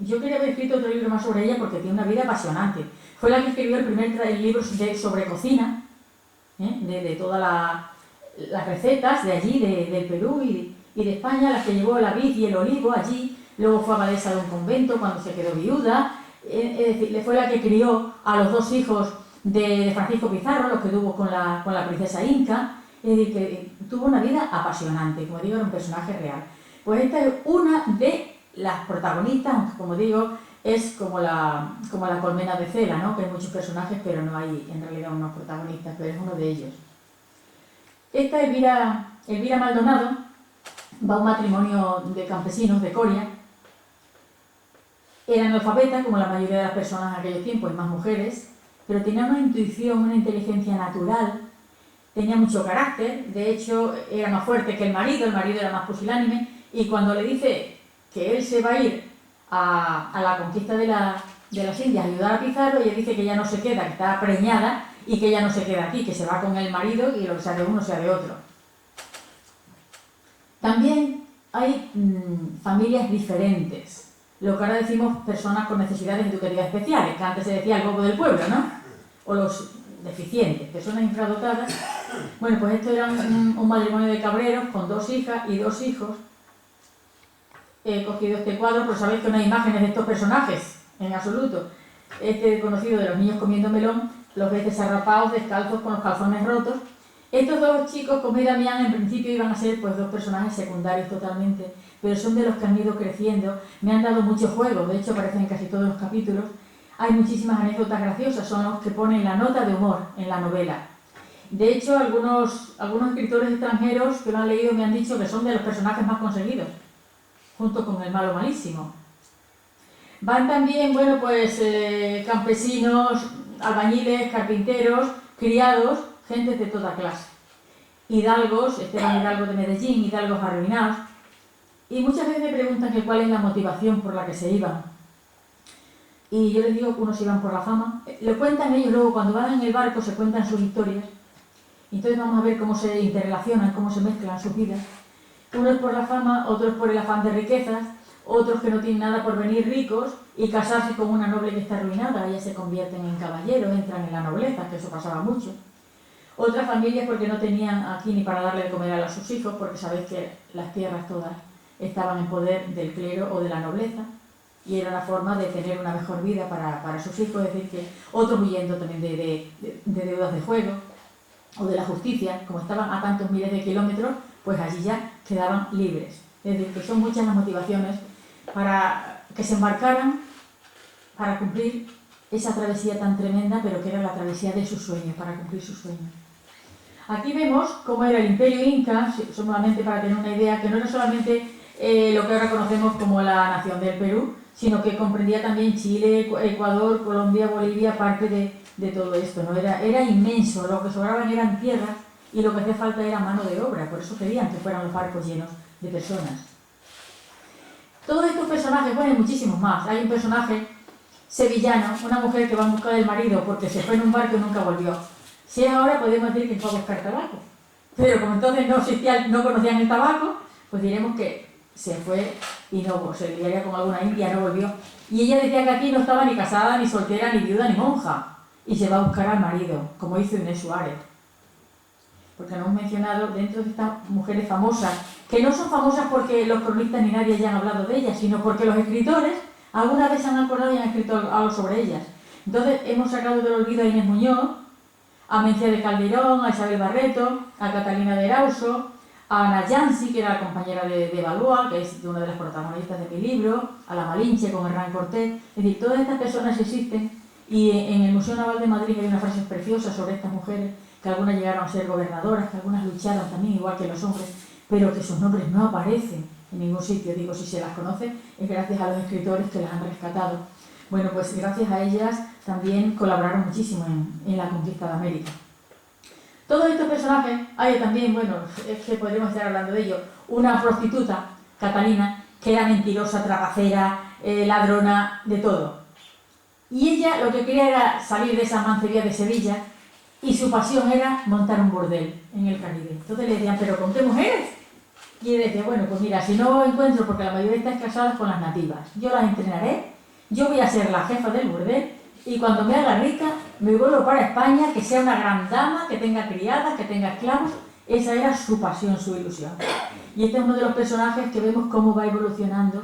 yo quería haber escrito otro libro más sobre ella porque tiene una vida apasionante. Fue la que escribió el primer libro sobre cocina, de todas las recetas de allí, del Perú y de España, las que llevó la vid y el olivo allí. Luego fue abadesa de un convento cuando se quedó viuda. Es decir, fue la que crió a los dos hijos de Francisco Pizarro, los que tuvo con la princesa Inca. Es decir, que tuvo una vida apasionante, como digo, era un personaje real. Pues esta es una de las protagonistas, aunque como digo, es como la colmena de cera, ¿no? Que hay muchos personajes, pero no hay en realidad unos protagonistas, pero es uno de ellos. Esta Elvira Maldonado va a un matrimonio de campesinos de Coria. Era analfabeta, como la mayoría de las personas en aquellos tiempos, y más mujeres, pero tenía una intuición, una inteligencia natural, tenía mucho carácter, de hecho era más fuerte que el marido era más pusilánime, y cuando le dice que él se va a ir a la conquista de las Indias a ayudar a Pizarro, ella dice que ya no se queda, que está preñada y que ya no se queda aquí, que se va con el marido y lo que sea de uno sea de otro. También hay familias diferentes, lo que ahora decimos personas con necesidades educativas especiales, que antes se decía el bobo del pueblo, ¿no? O los deficientes, personas infradotadas. Bueno, pues esto era un matrimonio de cabreros con 2 hijas y 2 hijos. He cogido este cuadro, pero sabéis que no hay imágenes de estos personajes, en absoluto. Este conocido de los niños comiendo melón, los ves desarrapados, descalzos, con los calzones rotos. Estos 2 chicos, como Damián, en principio iban a ser pues 2 personajes secundarios totalmente, pero son de los que han ido creciendo, me han dado mucho juego, de hecho aparecen en casi todos los capítulos. Hay muchísimas anécdotas graciosas, son los que ponen la nota de humor en la novela. De hecho, algunos escritores extranjeros que lo han leído me han dicho que son de los personajes más conseguidos, junto con el malo malísimo. Van también, bueno, pues campesinos, albañiles, carpinteros, criados, gente de toda clase. Hidalgos, Esteban Hidalgo de Medellín, hidalgos arruinados. Y muchas veces me preguntan que cuál es la motivación por la que se iban. Y yo les digo que unos iban por la fama. Lo cuentan ellos luego, cuando van en el barco se cuentan sus historias. Entonces vamos a ver cómo se interrelacionan, cómo se mezclan sus vidas. Unos por la fama, otros por el afán de riquezas, otros que no tienen nada por venir ricos y casarse con una noble que está arruinada, ellas se convierten en caballeros, entran en la nobleza, que eso pasaba mucho. Otras familias porque no tenían aquí ni para darle de comer a sus hijos, porque sabéis que las tierras todas estaban en poder del clero o de la nobleza, y era una forma de tener una mejor vida para sus hijos, es decir, que otros huyendo también de deudas de juego o de la justicia, como estaban a tantos miles de kilómetros, pues allí ya quedaban libres. Es decir, que son muchas las motivaciones para que se embarcaran para cumplir esa travesía tan tremenda, pero que era la travesía de sus sueños, para cumplir sus sueños. Aquí vemos cómo era el Imperio Inca, solamente para tener una idea, que no era solamente lo que ahora conocemos como la nación del Perú, sino que comprendía también Chile, Ecuador, Colombia, Bolivia, parte de todo esto, ¿no? Era inmenso, lo que sobraban eran tierras y lo que hacía falta era mano de obra, por eso querían que fueran los barcos llenos de personas. Todos estos personajes, bueno, hay muchísimos más. Hay un personaje, sevillano, una mujer que va en busca del marido porque se fue en un barco y nunca volvió. Si es ahora, podemos decir que fue a buscar tabaco. Pero como entonces no conocían el tabaco, pues diremos que se fue y no se liaría con alguna india, no volvió. Y ella decía que aquí no estaba ni casada, ni soltera, ni viuda, ni monja. Y se va a buscar al marido, como hizo Inés Suárez. Porque nos hemos mencionado dentro de estas mujeres famosas, que no son famosas porque los cronistas ni nadie hayan hablado de ellas, sino porque los escritores alguna vez se han acordado y han escrito algo sobre ellas. Entonces hemos sacado del olvido a Inés Muñoz, a Mencía de Calderón, a Isabel Barreto, a Catalina de Erauso, a Ana Yancy, que era la compañera de Balboa, que es una de las protagonistas de mi libro, a la Malinche con Hernán Cortés. Es decir, todas estas personas existen y en el Museo Naval de Madrid hay una frase preciosa sobre estas mujeres, que algunas llegaron a ser gobernadoras, que algunas lucharon también igual que los hombres, pero que sus nombres no aparecen en ningún sitio. Digo, si se las conoce es gracias a los escritores que las han rescatado. Bueno, pues gracias a ellas también colaboraron muchísimo en la conquista de América. Todos estos personajes, hay también, bueno, es que podríamos estar hablando de ello, una prostituta, Catalina, que era mentirosa, trapacera, ladrona, de todo. Y ella lo que quería era salir de esa mancería de Sevilla y su pasión era montar un bordel en el Caribe. Entonces le decían, ¿pero con qué mujeres? Y ella decía, bueno, pues mira, si no encuentro, porque la mayoría están casadas con las nativas, yo las entrenaré, yo voy a ser la jefa del bordel y cuando me haga rica me vuelvo para España, que sea una gran dama, que tenga criadas, que tenga esclavos. Esa era su pasión, su ilusión. Y este es uno de los personajes que vemos cómo va evolucionando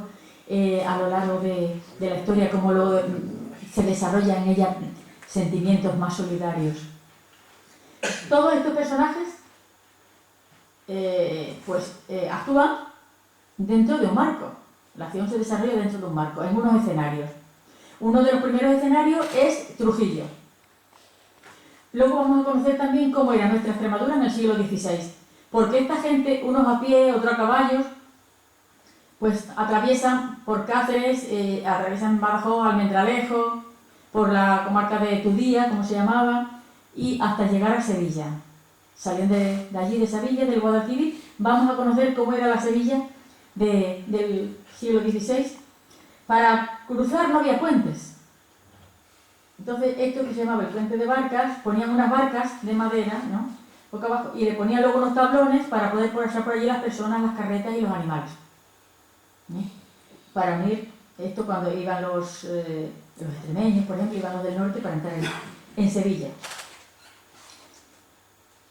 a lo largo de la historia, cómo se desarrollan en ella sentimientos más solidarios. Todos estos personajes actúan dentro de un marco. La acción se desarrolla dentro de un marco, en unos escenarios. Uno de los primeros escenarios es Trujillo. Luego vamos a conocer también cómo era nuestra Extremadura en el siglo XVI. Porque esta gente, unos a pie, otros a caballos, pues atraviesan por Cáceres, atraviesan Badajoz, Almendralejo, por la comarca de Tudía, como se llamaba, y hasta llegar a Sevilla. Saliendo de allí, de Sevilla, del Guadalquivir, vamos a conocer cómo era la Sevilla del siglo XVI. Para cruzar no había puentes. Entonces, esto que se llamaba el puente de barcas, ponían unas barcas de madera, ¿no?, boca abajo, y le ponían luego unos tablones para poder pasar por allí las personas, las carretas y los animales. Para unir esto cuando iban los extremeños, por ejemplo, iban los del norte para entrar en Sevilla.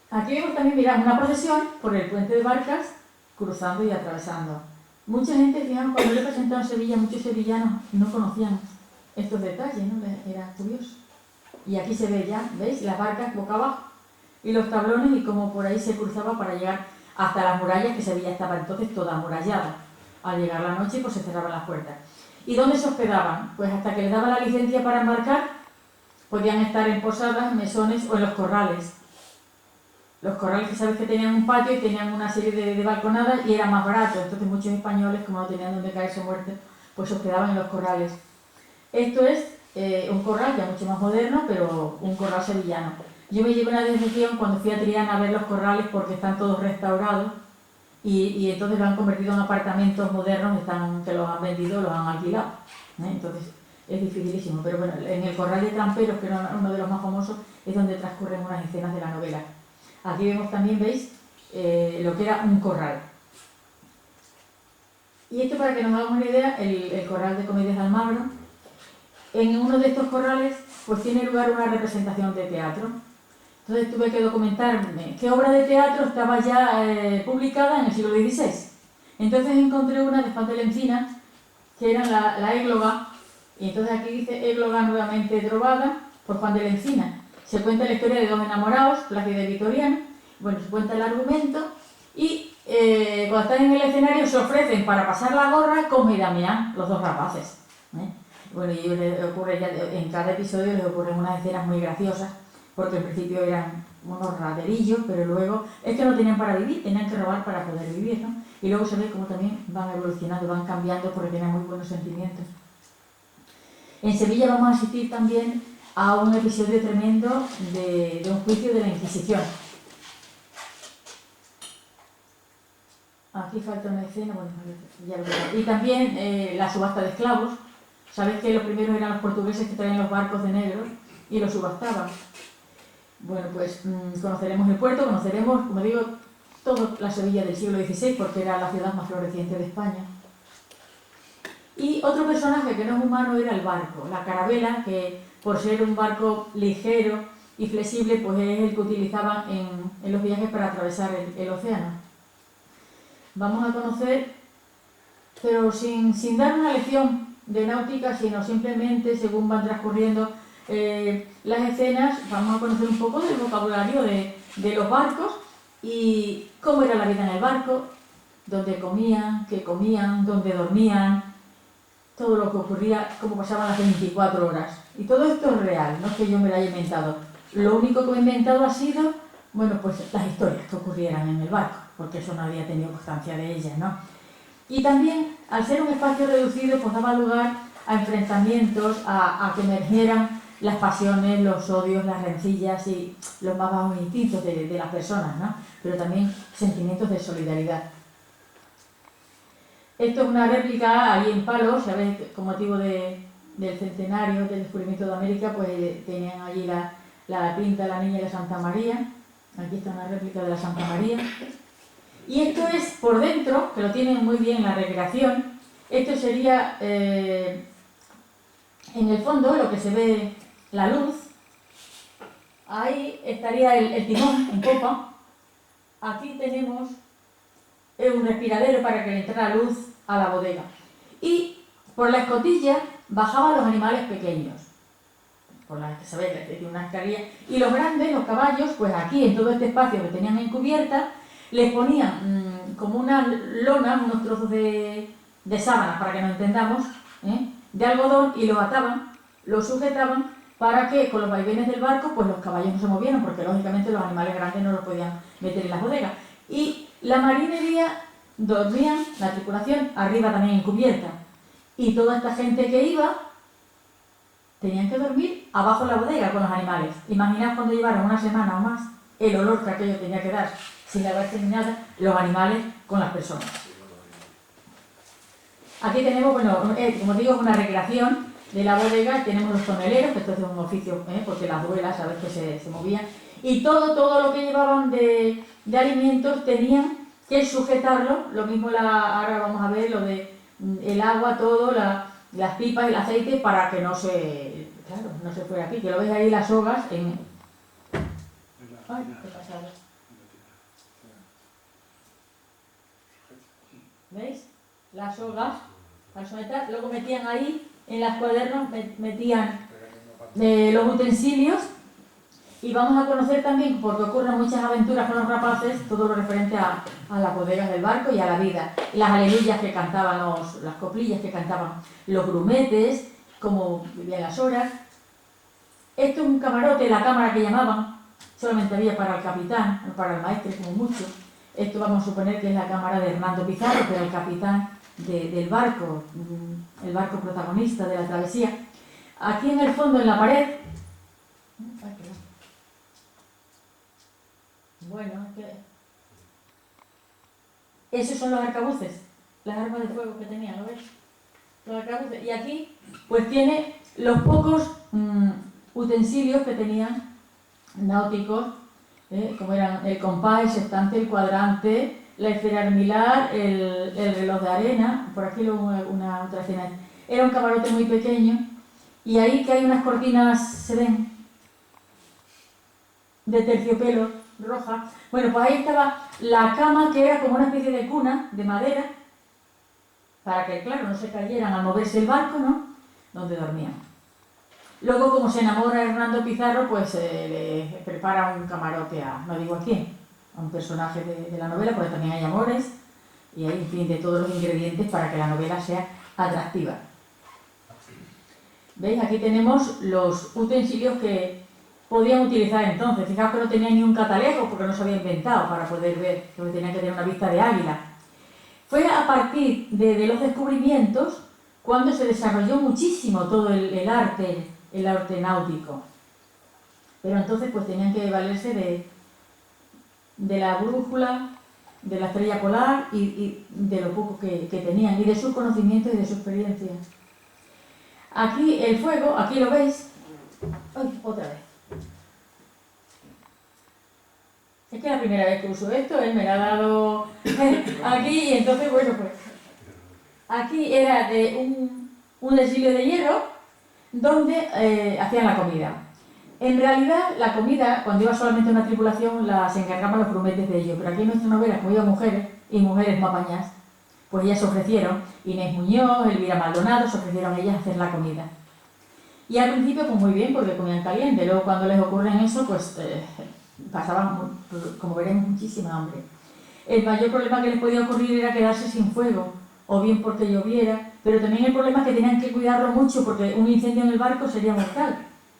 Aquí vemos también, mirad, una procesión por el puente de barcas, cruzando y atravesando. Mucha gente, fijaos, cuando yo he presentado en Sevilla, muchos sevillanos no conocían estos detalles, ¿no? Era curioso. Y aquí se ve ya, ¿veis? Las barcas boca abajo y los tablones y cómo por ahí se cruzaba para llegar hasta las murallas, que Sevilla estaba entonces toda amurallada. Al llegar la noche, pues se cerraban las puertas. ¿Y dónde se hospedaban? Pues hasta que les daban la licencia para embarcar, podían estar en posadas, mesones o en los corrales. Los corrales, que sabes que tenían un patio y tenían una serie de balconadas y era más barato. Entonces muchos españoles, como no tenían donde caerse muertos, pues se hospedaban en los corrales. Esto es un corral ya mucho más moderno, pero un corral sevillano. Yo me llevé una decepción cuando fui a Triana a ver los corrales porque están todos restaurados y entonces lo han convertido en apartamentos modernos que los han vendido, los han alquilado. Entonces es dificilísimo. Pero bueno, en el corral de Tramperos, que era uno de los más famosos, es donde transcurren unas escenas de la novela. Aquí vemos también, ¿veis?, lo que era un corral. Y esto, para que nos hagamos una idea, el corral de Comedias de Almagro. En uno de estos corrales pues tiene lugar una representación de teatro. Entonces tuve que documentarme qué obra de teatro estaba ya publicada en el siglo XVI. Entonces encontré una de Juan de la Encina, que era la égloga, y entonces aquí dice égloga nuevamente trovada por Juan de la Encina. Se cuenta la historia de dos enamorados, Plácido y Victoriano. Bueno, se cuenta el argumento y cuando están en el escenario se ofrecen para pasar la gorra Cosme y Damián, los dos rapaces. Bueno, y les ocurre ya, en cada episodio les ocurren unas escenas muy graciosas, porque al principio eran unos raterillos, pero luego es que no tenían para vivir, tenían que robar para poder vivir, ¿no? Y luego se ve cómo también van evolucionando, van cambiando porque tienen muy buenos sentimientos. En Sevilla vamos a asistir también a un episodio tremendo de un juicio de la Inquisición. Aquí falta una escena, bueno, ya lo veré. Y también la subasta de esclavos, Sabéis que los primeros eran los portugueses que traían los barcos de negros y los subastaban. Bueno, pues conoceremos el puerto, conoceremos, como digo, toda la Sevilla del siglo XVI, porque era la ciudad más floreciente de España. Y otro personaje que no es humano era el barco, la carabela, que por ser un barco ligero y flexible, pues es el que utilizaban en los viajes para atravesar el océano. Vamos a conocer, pero sin dar una lección de náutica, sino simplemente según van transcurriendo las escenas, vamos a conocer un poco del vocabulario de los barcos y cómo era la vida en el barco, dónde comían, qué comían, dónde dormían, todo lo que ocurría, cómo pasaban las 24 horas. Y todo esto es real, no es que yo me lo haya inventado. Lo único que he inventado ha sido, bueno, pues las historias que ocurrieran en el barco, porque eso no había tenido constancia de ellas, ¿no? Y también, al ser un espacio reducido, pues daba lugar a enfrentamientos, a que emergieran las pasiones, los odios, las rencillas y los más bajos instintos de las personas, ¿no? Pero también sentimientos de solidaridad. Esto es una réplica ahí en Palos, ¿sabéis? Con motivo del centenario del descubrimiento de América, pues tenían allí la pinta de la Niña de Santa María. Aquí está una réplica de la Santa María. Y esto es por dentro, que lo tienen muy bien la recreación. Esto sería, en el fondo, lo que se ve, la luz. Ahí estaría el timón en popa. Aquí tenemos un respiradero para que le entrara luz a la bodega. Y por la escotilla bajaban los animales pequeños. Por la que se ve que tiene una escalera. Y los grandes, los caballos, pues aquí en todo este espacio que tenían en cubierta, les ponían como una lona, unos trozos de sábana, para que nos entendamos, de algodón, y los ataban, los sujetaban para que con los vaivenes del barco pues los caballos no se movieran, porque lógicamente los animales grandes no los podían meter en las bodegas. Y la marinería dormían, la tripulación, arriba también en cubierta. Y toda esta gente que iba tenían que dormir abajo en la bodega con los animales. Imaginaos cuando llevaron una semana o más el olor que aquello tenía que dar sin haber terminado los animales con las personas. Aquí tenemos, bueno, como digo, una recreación de la bodega. Tenemos los toneleros, que esto es un oficio, porque las duelas, sabéis que se movían. Y todo lo que llevaban de alimentos tenían que sujetarlo. Lo mismo ahora vamos a ver lo de el agua, todo, las pipas, el aceite, para que no se fuera aquí. Que lo veis ahí las sogas en... Ay, qué pasada. ¿Veis? Las sogas, las sujetas, luego metían ahí, en las cuadernos, metían los utensilios. Y vamos a conocer también, porque ocurren muchas aventuras con los rapaces, todo lo referente a las bodegas del barco y a la vida. Las aleluyas que cantaban, las coplillas que cantaban los grumetes, como vivían las horas. Esto es un camarote, la cámara que llamaban, solamente había para el capitán, no para el maestre como mucho. Esto vamos a suponer que es la cámara de Hernando Pizarro, que era el capitán del barco, el barco protagonista de la travesía. Aquí en el fondo, en la pared... Bueno, esos son los arcabuces, las armas de fuego que tenían, ¿lo ves? Los arcabuces. Y aquí, pues tiene los pocos utensilios que tenían náuticos, como eran el compás, el sextante, el cuadrante, la esfera armilar, el reloj de arena. Por aquí luego una otra escena. Era un camarote muy pequeño, y ahí que hay unas cortinas, se ven, de terciopelo roja. Bueno, pues ahí estaba la cama, que era como una especie de cuna de madera, para que, claro, no se cayeran al moverse el barco, ¿no? Donde dormían. Luego, como se enamora Hernando Pizarro, pues le prepara un camarote no digo a quién, a un personaje de la novela, porque también hay amores, y hay, en fin, de todos los ingredientes para que la novela sea atractiva. ¿Veis? Aquí tenemos los utensilios que podían utilizar entonces. Fijaos que no tenía ni un catalejo porque no se había inventado para poder ver, que tenía que tener una vista de águila. Fue a partir de los descubrimientos cuando se desarrolló muchísimo todo el arte náutico. Pero entonces pues tenían que valerse de la brújula, de la estrella polar y de lo poco que tenían, y de sus conocimientos y de su experiencia. Aquí el fuego, aquí lo veis. ¡Ay, otra vez! Es que es la primera vez que uso esto, él me lo ha dado aquí y entonces, bueno, pues aquí era de un lesillo de hierro donde hacían la comida. En realidad, la comida, cuando iba solamente una tripulación, se encargaban los grumetes de ellos, pero aquí en nuestra novela, como iban mujeres, y mujeres más apañadas, pues ellas se ofrecieron, Inés Muñoz, Elvira Maldonado, se ofrecieron ellas a hacer la comida. Y al principio, pues muy bien, porque comían caliente, luego cuando les ocurre eso, pues pasaban, como veremos, muchísima hambre. El mayor problema que les podía ocurrir era quedarse sin fuego, o bien porque lloviera, pero también el problema es que tenían que cuidarlo mucho porque un incendio en el barco sería mortal,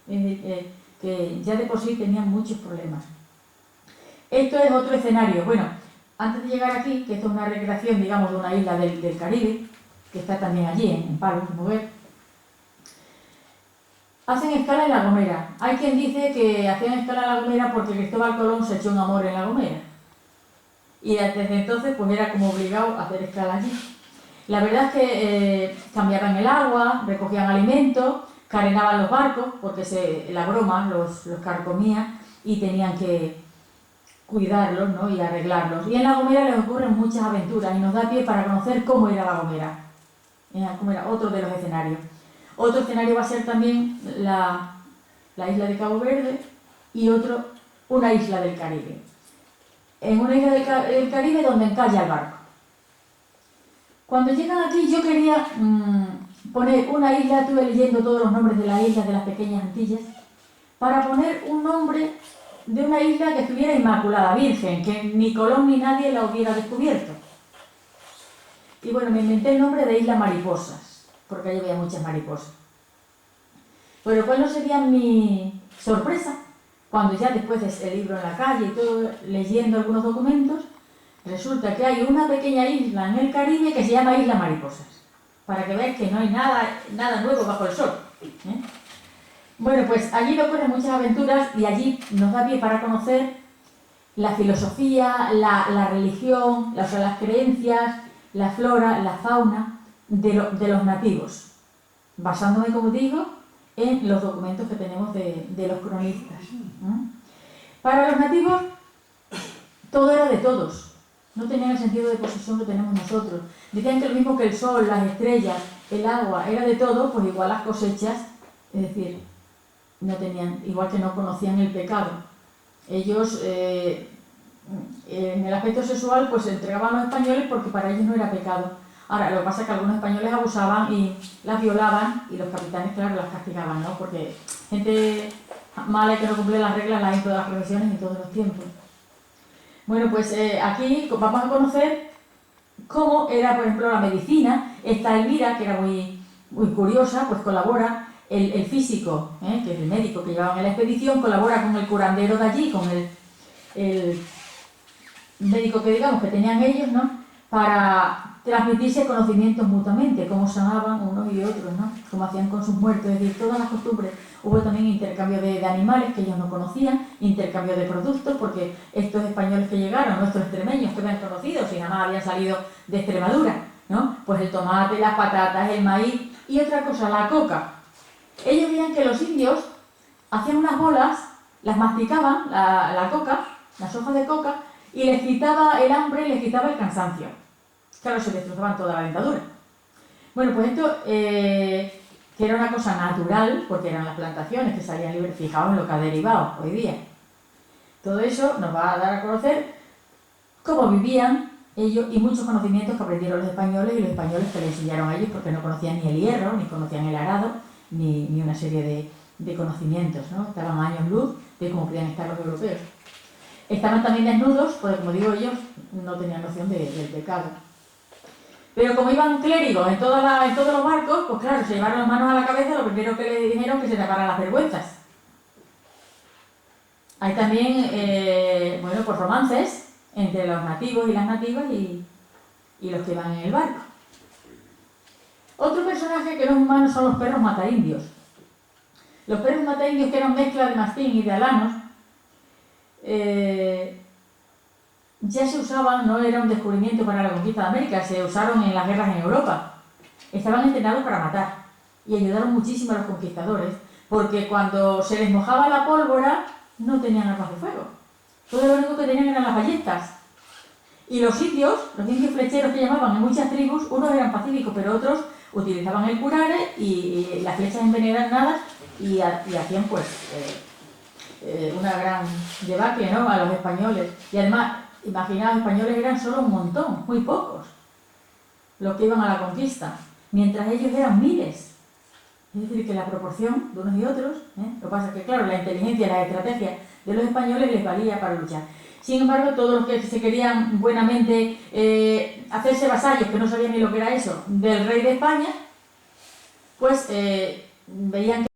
que ya de por sí tenían muchos problemas. Esto es otro escenario. Bueno, antes de llegar aquí, que esto es una recreación, digamos, de una isla del Caribe, que está también allí, en Palos, como ver, hacen escala en La Gomera. Hay quien dice que hacían escala en La Gomera porque Cristóbal Colón se echó un amor en La Gomera. Y desde entonces, pues era como obligado a hacer escala allí. La verdad es que cambiaban el agua, recogían alimentos, carenaban los barcos, porque la broma los carcomía y tenían que cuidarlos, ¿no? Y arreglarlos. Y en La Gomera les ocurren muchas aventuras y nos da pie para conocer cómo era La Gomera. Cómo era otro de los escenarios. Otro escenario va a ser también la isla de Cabo Verde y una isla del Caribe. En una isla del Caribe donde encalla el barco. Cuando llegan aquí yo quería poner una isla, estuve leyendo todos los nombres de las islas de las pequeñas Antillas, para poner un nombre de una isla que estuviera inmaculada, virgen, que ni Colón ni nadie la hubiera descubierto. Y bueno, me inventé el nombre de Isla Mariposas, porque allí había muchas mariposas. Pero ¿cuál no sería mi sorpresa? Cuando ya después del libro en la calle y todo, leyendo algunos documentos, resulta que hay una pequeña isla en el Caribe que se llama Isla Mariposas, para que veáis que no hay nada nuevo bajo el sol. Bueno, pues allí le ocurren muchas aventuras y allí nos da pie para conocer la filosofía, la religión, las creencias, la flora, la fauna de los nativos, basándome, como digo, en los documentos que tenemos de los cronistas. Para los nativos, todo era de todos. No tenían el sentido de posesión que tenemos nosotros. Decían que lo mismo que el sol, las estrellas, el agua, era de todo, pues igual las cosechas, es decir, no tenían, igual que no conocían el pecado. Ellos, en el aspecto sexual, pues se entregaban a los españoles porque para ellos no era pecado. Ahora, lo que pasa es que algunos españoles abusaban y las violaban y los capitanes, claro, las castigaban, ¿no? Porque gente mala y que no cumple las reglas la hay en todas las profesiones y en todos los tiempos. Bueno, pues aquí vamos a conocer cómo era, por ejemplo, la medicina. Esta Elvira, que era muy curiosa, pues colabora, el físico, que es el médico que llevaban en la expedición, colabora con el curandero de allí, con el médico que digamos que tenían ellos, ¿no? Para transmitirse conocimientos mutuamente, cómo sanaban unos y otros, ¿no? Cómo hacían con sus muertos, es decir, todas las costumbres. Hubo también intercambio de animales que ellos no conocían, intercambio de productos, porque estos españoles que llegaron, nuestros extremeños que habían conocido, si nada más habían salido de Extremadura, ¿no? Pues el tomate, las patatas, el maíz y otra cosa, la coca. Ellos veían que los indios hacían unas bolas, las masticaban, la coca, las hojas de coca, y les quitaba el hambre y les quitaba el cansancio. Claro, se destrozaban toda la dentadura. Bueno, pues esto, que era una cosa natural, porque eran las plantaciones que salían libres, fijaos en lo que ha derivado hoy día. Todo eso nos va a dar a conocer cómo vivían ellos y muchos conocimientos que aprendieron los españoles y los españoles que les enseñaron a ellos porque no conocían ni el hierro, ni conocían el arado, ni una serie de conocimientos, ¿no? Estaban a años luz de cómo podían estar los europeos. Estaban también desnudos, porque como digo, ellos no tenían noción del pecado. Pero como iban clérigos en todos los barcos, pues claro, se llevaron las manos a la cabeza, lo primero que les dijeron que se taparan las vergüenzas. Hay también, bueno, pues romances entre los nativos y las nativas y los que van en el barco. Otro personaje que no es humano son los perros mataindios. Los perros mataindios, que eran mezcla de mastín y de alanos, ya se usaban, no era un descubrimiento para la conquista de América, se usaron en las guerras en Europa. Estaban entrenados para matar. y ayudaron muchísimo a los conquistadores, porque cuando se les mojaba la pólvora no tenían armas de fuego. Todo lo único que tenían eran las ballestas. Y los indios flecheros que llamaban en muchas tribus, unos eran pacíficos, pero otros utilizaban el curare y las flechas envenenadas y hacían pues una gran debacle, ¿no?, a los españoles. Y además, imaginaos, los españoles eran solo un montón, muy pocos, los que iban a la conquista, mientras ellos eran miles. Es decir, que la proporción de unos y otros, lo que pasa es que, claro, la inteligencia y la estrategia de los españoles les valía para luchar. Sin embargo, todos los que se querían buenamente hacerse vasallos, que no sabían ni lo que era eso, del rey de España, pues veían que